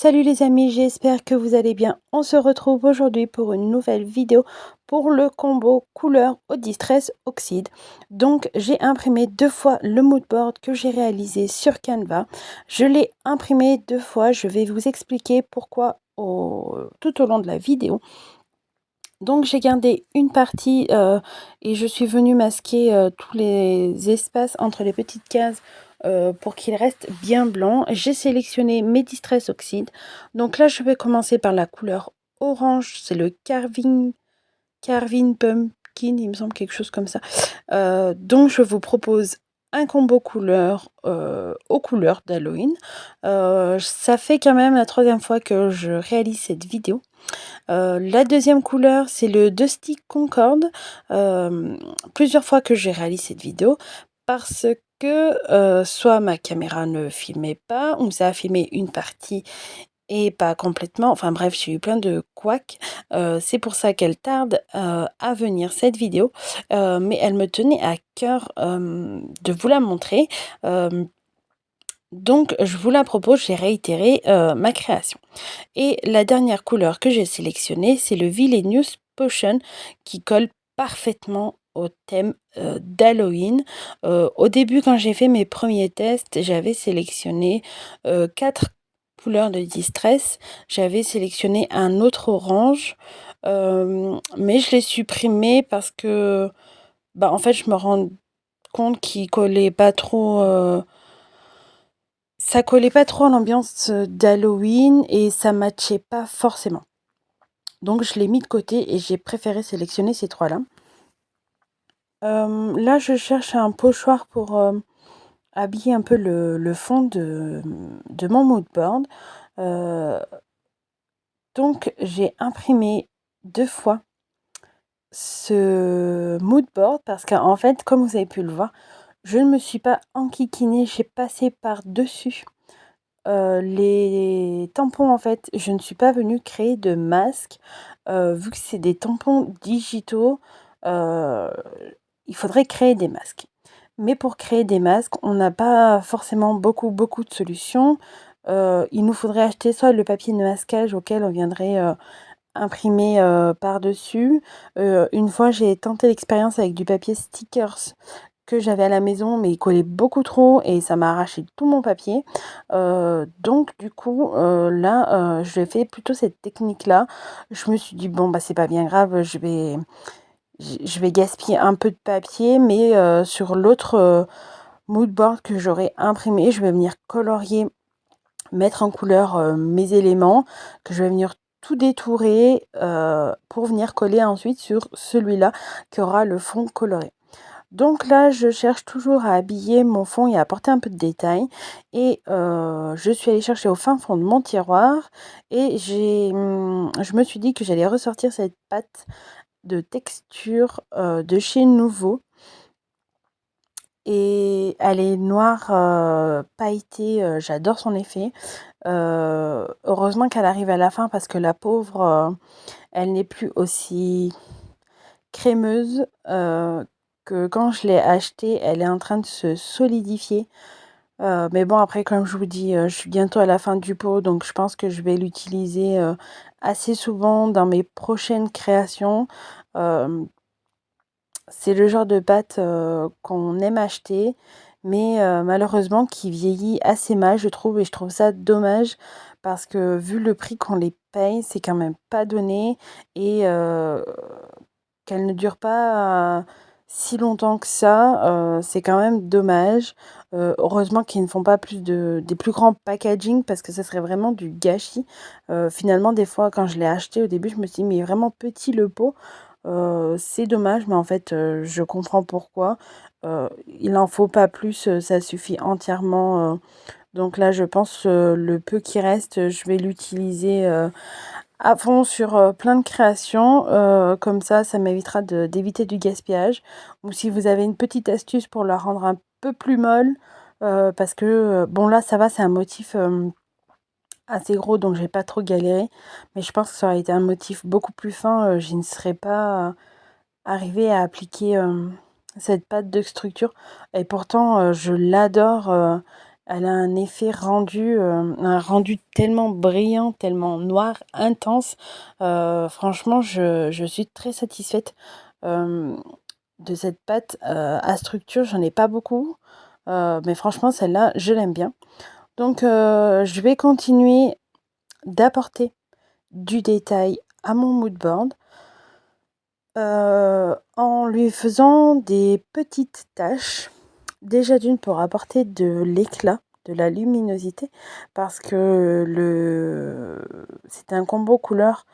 Salut les amis, j'espère que vous allez bien. On se retrouve aujourd'hui pour une nouvelle vidéo pour le combo couleur au distress oxyde. Donc j'ai imprimé 2 fois le mood board que j'ai réalisé sur Canva. Je l'ai imprimé 2 fois, je vais vous expliquer pourquoi tout au long de la vidéo. Donc j'ai gardé une partie et je suis venue masquer tous les espaces entre les petites cases pour qu'il reste bien blanc. J'ai sélectionné mes Distress Oxide. Donc là je vais commencer par la couleur orange, c'est le Carving Pumpkin, il me semble quelque chose comme ça. Donc je vous propose un combo couleur aux couleurs d'Halloween. Ça fait quand même la 3e fois que je réalise cette vidéo. La deuxième couleur, c'est le Dusty Concorde. Plusieurs fois que j'ai réalisé cette vidéo parce que soit ma caméra ne filmait pas ou ça a filmé une partie et pas complètement. Enfin bref, j'ai eu plein de couacs. C'est pour ça qu'elle tarde à venir cette vidéo. Mais elle me tenait à cœur de vous la montrer. Donc je vous la propose, j'ai réitéré ma création. Et la dernière couleur que j'ai sélectionnée, c'est le Villainous Potion qui colle parfaitement au thème d'Halloween. Au début, quand j'ai fait mes premiers tests, j'avais sélectionné 4 couleurs de distress. J'avais sélectionné un autre orange, mais je l'ai supprimé parce que, en fait, je me rends compte qu'il collait pas trop. Ça collait pas trop à l'ambiance d'Halloween et ça matchait pas forcément. Donc je l'ai mis de côté et j'ai préféré sélectionner ces 3 là. Là je cherche un pochoir pour habiller un peu le fond de mon mood board. Donc j'ai imprimé 2 fois ce mood board parce qu'en fait, comme vous avez pu le voir, je ne me suis pas enquiquinée, j'ai passé par-dessus les tampons. En fait, je ne suis pas venue créer de masque, vu que c'est des tampons digitaux, il faudrait créer des masques. Mais pour créer des masques, on n'a pas forcément beaucoup de solutions. Il nous faudrait acheter soit le papier de masquage auquel on viendrait imprimer par-dessus. Une fois, j'ai tenté l'expérience avec du papier stickers que j'avais à la maison, mais il collait beaucoup trop et ça m'a arraché tout mon papier. Donc du coup, là, je fais plutôt cette technique-là. Je me suis dit: «Bon, c'est pas bien grave, je vais gaspiller un peu de papier, mais sur l'autre, mood board que j'aurais imprimé, je vais venir colorier, mettre en couleur, mes éléments, que je vais venir tout détourer, pour venir coller ensuite sur celui-là qui aura le fond coloré». Donc là, je cherche toujours à habiller mon fond et à apporter un peu de détail et je suis allée chercher au fin fond de mon tiroir et je me suis dit que j'allais ressortir cette pâte de texture, de chez Nouveau et elle est noire, pailletée, j'adore son effet. Heureusement qu'elle arrive à la fin parce que la pauvre, elle n'est plus aussi crémeuse, que quand je l'ai achetée. Elle est en train de se solidifier. Mais bon, après, comme je vous dis, je suis bientôt à la fin du pot, donc je pense que je vais l'utiliser assez souvent dans mes prochaines créations. C'est le genre de pâte qu'on aime acheter, mais malheureusement qui vieillit assez mal, je trouve, et je trouve ça dommage parce que vu le prix qu'on les paye, c'est quand même pas donné et qu'elles ne durent pas si longtemps que ça, c'est quand même dommage. Heureusement qu'ils ne font pas des plus grands packaging parce que ça serait vraiment du gâchis. Finalement, des fois, quand je l'ai acheté au début, je me suis dit: «Mais il est vraiment petit le pot». C'est dommage, mais en fait, je comprends pourquoi. Il en faut pas plus, ça suffit entièrement. Donc là, je pense, le peu qui reste, je vais l'utiliser à fond sur plein de créations. Comme ça m'évitera d'éviter du gaspillage. Ou si vous avez une petite astuce pour la rendre un peu plus molle, parce que, bon là, ça va, c'est un motif assez gros, donc j'ai pas trop galéré. Mais je pense que ça aurait été un motif beaucoup plus fin, je ne serais pas arriver à appliquer cette pâte de structure et pourtant je l'adore, Elle a un effet rendu, un rendu tellement brillant, tellement noir, intense. Franchement, je suis très satisfaite de cette pâte à structure. J'en ai pas beaucoup, mais franchement, celle-là, je l'aime bien. Donc, je vais continuer d'apporter du détail à mon mood board en lui faisant des petites taches. Déjà d'une pour apporter de l'éclat, de la luminosité, parce que c'est un combo couleur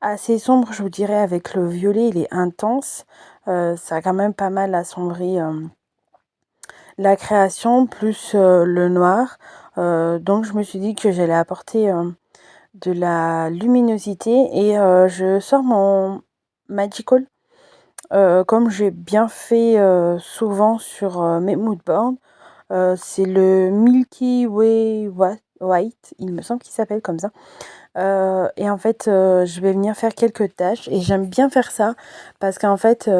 assez sombre, je vous dirais, avec le violet, il est intense. Ça a quand même pas mal assombri la création, plus le noir. Donc je me suis dit que j'allais apporter de la luminosité et je sors mon Magical. Comme j'ai bien fait souvent sur mes mood boards. C'est le Milky Way White, il me semble qu'il s'appelle comme ça. Et en fait, je vais venir faire quelques tâches et j'aime bien faire ça parce qu'en fait,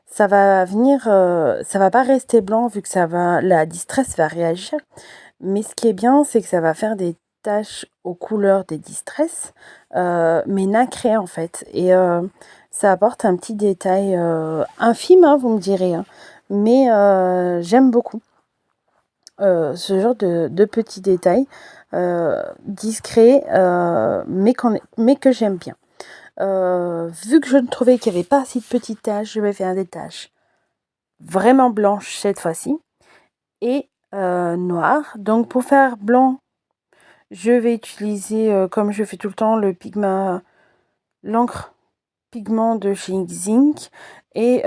ça va venir, ça va pas rester blanc vu que la distress va réagir. Mais ce qui est bien, c'est que ça va faire des taches aux couleurs des distress, mais nacrées en fait. Et ça apporte un petit détail infime, hein, vous me direz, hein. Mais j'aime beaucoup ce genre de petits détails discrets, mais que j'aime bien. Vu que je ne trouvais qu'il n'y avait pas assez de petites taches, je vais faire des taches vraiment blanches cette fois-ci et noires. Donc pour faire blanc, je vais utiliser, comme je fais tout le temps, l'encre pigment de chez Zinc. Et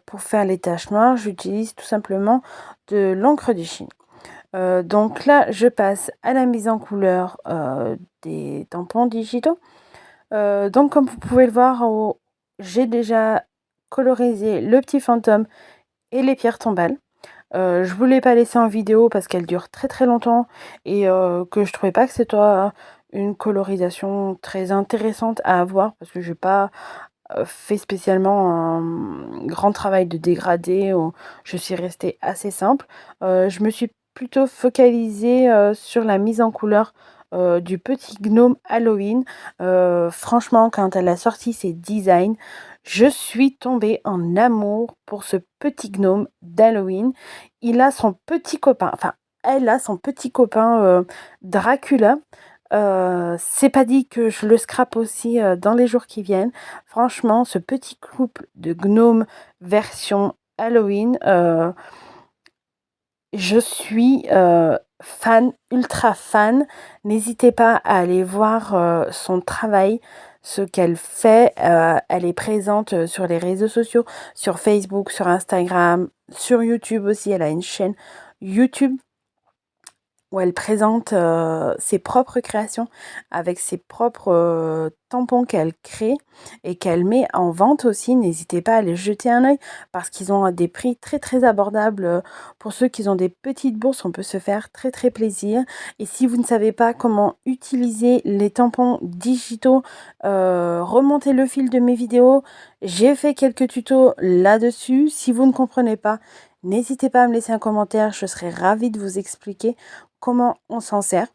pour faire les taches noires, j'utilise tout simplement de l'encre de Chine. Donc là, je passe à la mise en couleur des tampons digitaux. Donc comme vous pouvez le voir, j'ai déjà colorisé le petit fantôme et les pierres tombales. Je voulais pas laisser en vidéo parce qu'elle dure très très longtemps et que je trouvais pas que c'était une colorisation très intéressante à avoir parce que j'ai pas fait spécialement un grand travail de dégradé, je suis restée assez simple. Je me suis plutôt focalisée sur la mise en couleur du petit gnome Halloween. Franchement, quand elle a sorti ses designs, je suis tombée en amour pour ce petit gnome d'Halloween. Il a son petit copain, enfin, elle a son petit copain Dracula. C'est pas dit que je le scrape aussi dans les jours qui viennent. Franchement, ce petit couple de gnomes version Halloween, je suis fan, ultra fan. N'hésitez pas à aller voir son travail, ce qu'elle fait. Elle est présente sur les réseaux sociaux, sur Facebook, sur Instagram, sur YouTube aussi. Elle a une chaîne YouTube où elle présente ses propres créations avec ses propres tampons qu'elle crée et qu'elle met en vente aussi. N'hésitez pas à aller jeter un œil parce qu'ils ont des prix très très abordables. Pour ceux qui ont des petites bourses, on peut se faire très très plaisir. Et si vous ne savez pas comment utiliser les tampons digitaux, remontez le fil de mes vidéos. J'ai fait quelques tutos là-dessus. Si vous ne comprenez pas, n'hésitez pas à me laisser un commentaire, je serai ravie de vous expliquer comment on s'en sert.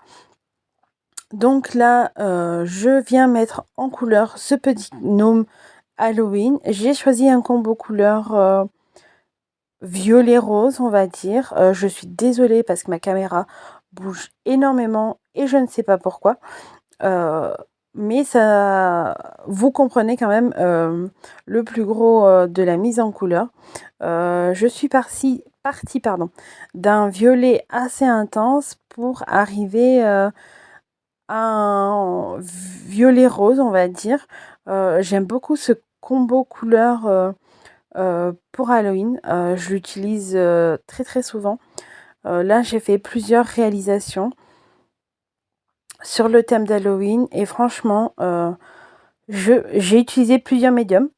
Donc là, je viens mettre en couleur ce petit gnome Halloween. J'ai choisi un combo couleur violet rose, on va dire. Je suis désolée parce que ma caméra bouge énormément et je ne sais pas pourquoi. Mais ça, vous comprenez quand même le plus gros de la mise en couleur. Je suis partie d'un violet assez intense pour arriver à un violet rose, on va dire. J'aime beaucoup ce combo couleur pour Halloween. Je l'utilise très très souvent. Là, j'ai fait plusieurs réalisations sur le thème d'Halloween et franchement, j'ai utilisé plusieurs médiums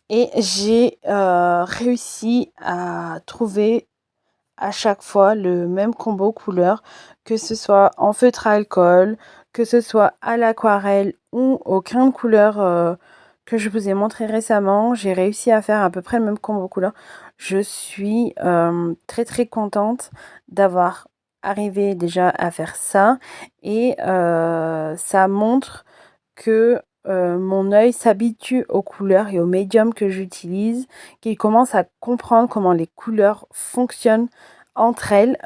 et j'ai réussi à trouver à chaque fois le même combo couleur, que ce soit en feutre à alcool, que ce soit à l'aquarelle ou au crayon de couleur que je vous ai montré récemment. J'ai réussi à faire à peu près le même combo couleur. Je suis très très contente d'avoir arrivé déjà à faire ça. Et ça montre que mon œil s'habitue aux couleurs et aux médiums que j'utilise, qu'il commence à comprendre comment les couleurs fonctionnent entre elles.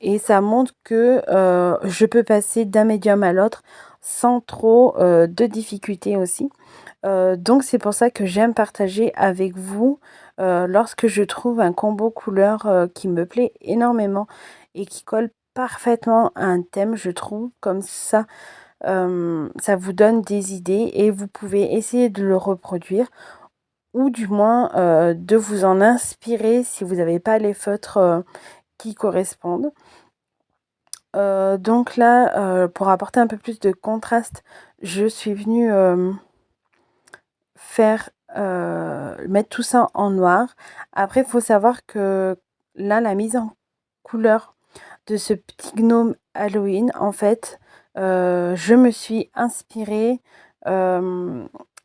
Et ça montre que je peux passer d'un médium à l'autre sans trop de difficultés aussi. Donc c'est pour ça que j'aime partager avec vous lorsque je trouve un combo couleur qui me plaît énormément et qui colle parfaitement à un thème, je trouve. Comme ça vous donne des idées et vous pouvez essayer de le reproduire ou du moins de vous en inspirer si vous n'avez pas les feutres qui correspondent. Donc là, pour apporter un peu plus de contraste, je suis venue mettre tout ça en noir. Après, il faut savoir que là, la mise en couleur de ce petit gnome Halloween, en fait, je me suis inspirée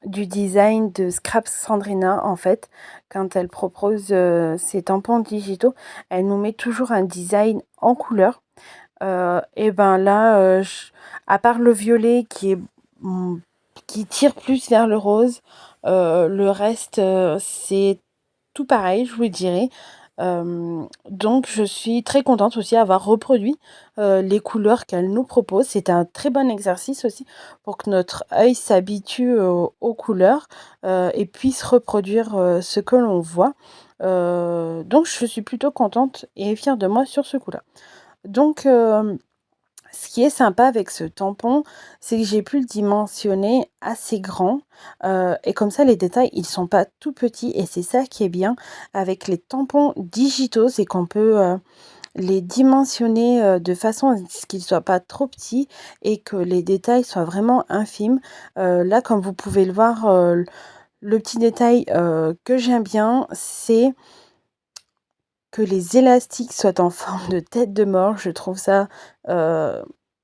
du design de Scrap Sandrina, en fait. Quand elle propose ses tampons digitaux, elle nous met toujours un design en couleur. Et ben là, à part le violet qui tire plus vers le rose, le reste, c'est tout pareil, je vous dirais. Donc je suis très contente aussi d'avoir reproduit les couleurs qu'elle nous propose. C'est un très bon exercice aussi pour que notre œil s'habitue aux couleurs et puisse reproduire ce que l'on voit. Donc je suis plutôt contente et fière de moi sur ce coup-là. Donc ce qui est sympa avec ce tampon, c'est que j'ai pu le dimensionner assez grand et comme ça les détails ils sont pas tout petits et c'est ça qui est bien avec les tampons digitaux, c'est qu'on peut les dimensionner de façon à ce qu'ils soient pas trop petits et que les détails soient vraiment infimes. Là comme vous pouvez le voir, le petit détail que j'aime bien, c'est que les élastiques soient en forme de tête de mort, je trouve ça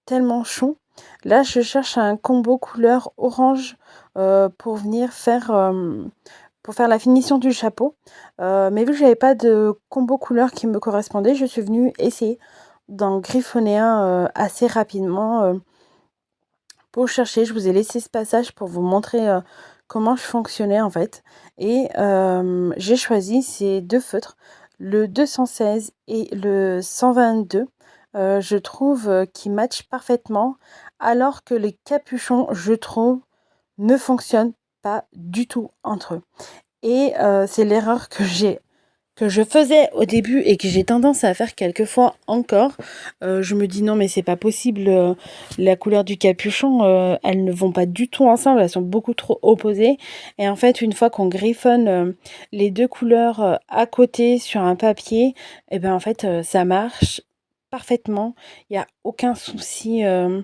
tellement chou. Là, je cherche un combo couleur orange pour venir pour faire la finition du chapeau. Mais vu que j'avais pas de combo couleur qui me correspondait, je suis venue essayer d'en griffonner un assez rapidement pour chercher. Je vous ai laissé ce passage pour vous montrer comment je fonctionnais en fait. Et j'ai choisi ces deux feutres, le 216 et le 122. Je trouve qu'ils matchent parfaitement, alors que les capuchons, je trouve, ne fonctionnent pas du tout entre eux. Et c'est l'erreur que je faisais au début et que j'ai tendance à faire quelquefois encore. Je me dis non mais c'est pas possible, la couleur du capuchon, elles ne vont pas du tout ensemble, elles sont beaucoup trop opposées. Et en fait une fois qu'on griffonne les deux couleurs à côté sur un papier, et ben en fait ça marche parfaitement. Il n'y a aucun souci de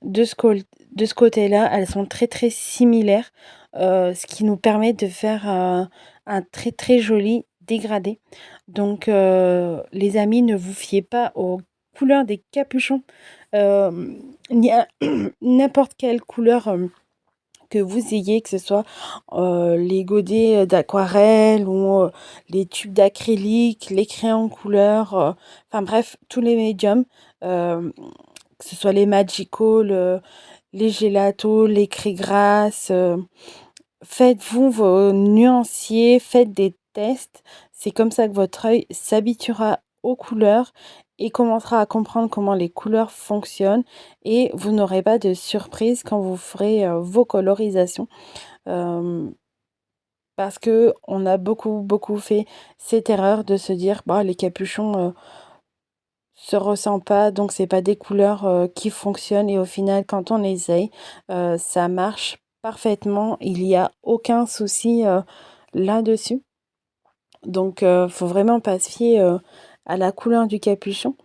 de ce côté-là. Elles sont très très similaires, ce qui nous permet de faire un très très joli dégradé. Donc les amis, ne vous fiez pas aux couleurs des capuchons, ni à n'importe quelle couleur que vous ayez, que ce soit les godets d'aquarelle ou les tubes d'acrylique, les crayons couleur, enfin bref, tous les médiums, que ce soit les Magical, les Gelato, les Craie-Grasse, faites-vous vos nuanciers, faites des tests. C'est comme ça que votre œil s'habituera aux couleurs et commencera à comprendre comment les couleurs fonctionnent et vous n'aurez pas de surprise quand vous ferez vos colorisations. Euh, Parce que on a beaucoup fait cette erreur de se dire bah les capuchons se ressentent pas, donc c'est pas des couleurs qui fonctionnent et au final quand on essaye ça marche parfaitement, il y a aucun souci là-dessus. Donc faut vraiment pas se fier à la couleur du capuchon.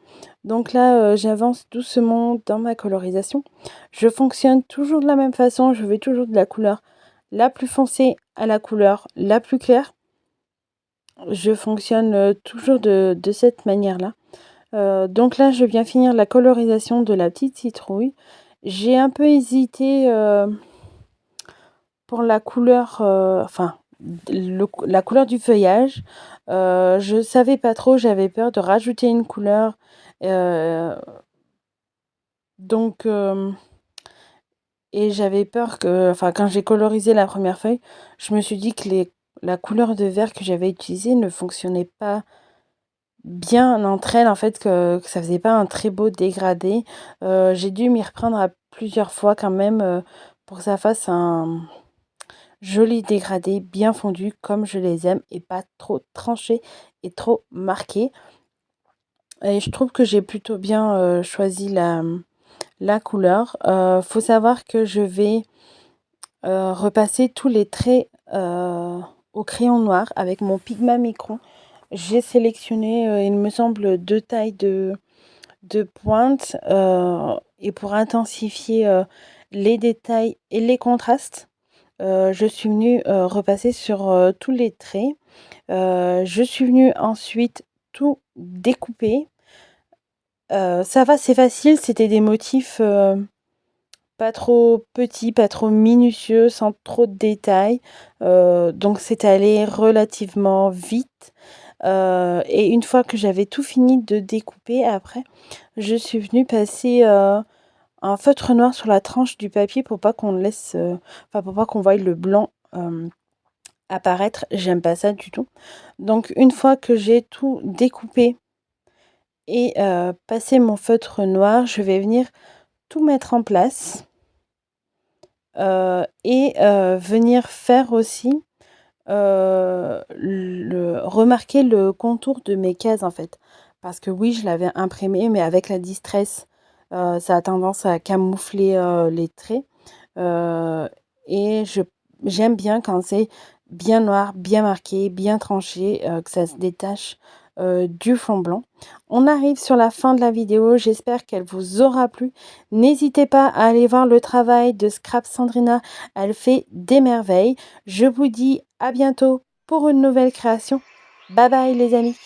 Donc là j'avance doucement dans ma colorisation. Je fonctionne toujours de la même façon, je vais toujours de la couleur la plus foncée à la couleur la plus claire. Je fonctionne toujours de cette manière-là. Donc là, je viens finir la colorisation de la petite citrouille. J'ai un peu hésité pour la couleur, la couleur du feuillage, je savais pas trop, j'avais peur de rajouter une couleur, donc et j'avais peur que quand j'ai colorisé la première feuille, je me suis dit que la couleur de vert que j'avais utilisée ne fonctionnait pas bien entre elles, en fait, que ça faisait pas un très beau dégradé. J'ai dû m'y reprendre à plusieurs fois quand même, pour que ça fasse un joli dégradé bien fondu comme je les aime et pas trop tranché et trop marqué. Et je trouve que j'ai plutôt bien, choisi la couleur. Faut savoir que je vais, repasser tous les traits, au crayon noir avec mon Pigma Micron. J'ai sélectionné, il me semble 2 tailles de pointe, et pour intensifier, les détails et les contrastes, je suis venue, repasser sur, tous les traits. Je suis venue ensuite tout découper. Ça va, c'est facile, c'était des motifs, pas trop petits, pas trop minutieux, sans trop de détails, donc c'est allé relativement vite, et une fois que j'avais tout fini de découper après, je suis venue passer, un feutre noir sur la tranche du papier pour pas qu'on laisse, pour pas qu'on voie le blanc, apparaître. J'aime pas ça du tout. Donc une fois que j'ai tout découpé et passé mon feutre noir, je vais venir tout mettre en place, et venir faire aussi, remarquer le contour de mes cases, en fait. Parce que oui, je l'avais imprimé, mais avec la distress, ça a tendance à camoufler, les traits. Heu et j'aime bien quand c'est bien noir, bien marqué, bien tranché, que ça se détache, du fond blanc. On arrive sur la fin de la vidéo, j'espère qu'elle vous aura plu. N'hésitez pas à aller voir le travail de Scrap Sandrina, elle fait des merveilles. Je vous dis à bientôt pour une nouvelle création. Bye bye les amis!